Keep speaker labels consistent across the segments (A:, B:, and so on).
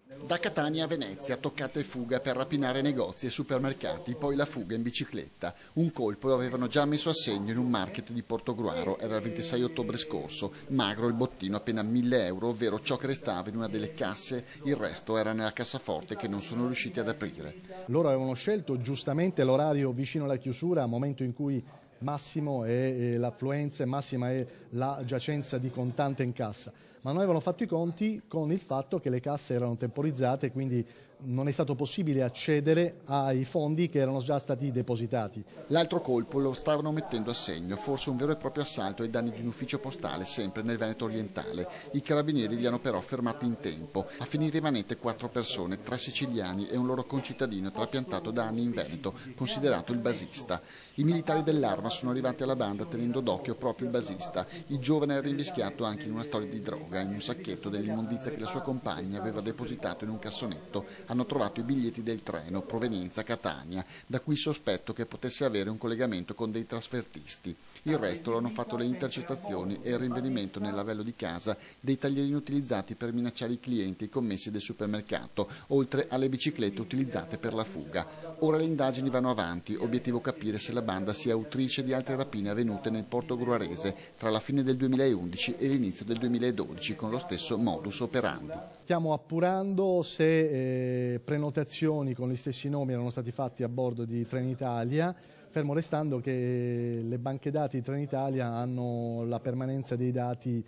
A: Da Catania a Venezia, toccata e fuga per rapinare negozi e supermercati, poi la fuga in bicicletta. Un colpo lo avevano già messo a segno in un market di Portogruaro, era il 26 ottobre scorso. Magro il bottino, appena 1.000 euro, ovvero ciò che restava in una delle casse, il resto era nella cassaforte che non sono riusciti ad aprire.
B: Loro avevano scelto giustamente l'orario vicino alla chiusura, momento in cui massimo è l'affluenza e massima è la giacenza di contante in cassa, ma noi avevamo fatto i conti con il fatto che le casse erano temporizzate, quindi non è stato possibile accedere ai fondi che erano già stati depositati.
A: L'altro colpo lo stavano mettendo a segno, forse un vero e proprio assalto ai danni di un ufficio postale, sempre nel Veneto orientale. I carabinieri li hanno però fermati in tempo. A finire in manette 4 persone, 3 siciliani e un loro concittadino trapiantato da anni in Veneto, considerato il basista. I militari dell'Arma sono arrivati alla banda tenendo d'occhio proprio il basista. Il giovane era invischiato anche in una storia di droga, in un sacchetto dell'immondizia che la sua compagna aveva depositato in un cassonetto. Hanno trovato i biglietti del treno, provenienza Catania, da cui il sospetto che potesse avere un collegamento con dei trasfertisti. Il resto lo hanno fatto le intercettazioni e il rinvenimento nel lavello di casa dei taglierini utilizzati per minacciare i clienti e i commessi del supermercato, oltre alle biciclette utilizzate per la fuga. Ora le indagini vanno avanti, obiettivo capire se la banda sia autrice di altre rapine avvenute nel portogruarese tra la fine del 2011 e l'inizio del 2012 con lo stesso modus operandi.
B: Stiamo appurando se prenotazioni con gli stessi nomi erano stati fatti a bordo di Trenitalia, fermo restando che le banche dati di Trenitalia hanno la permanenza dei dati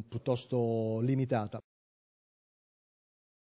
B: piuttosto limitata.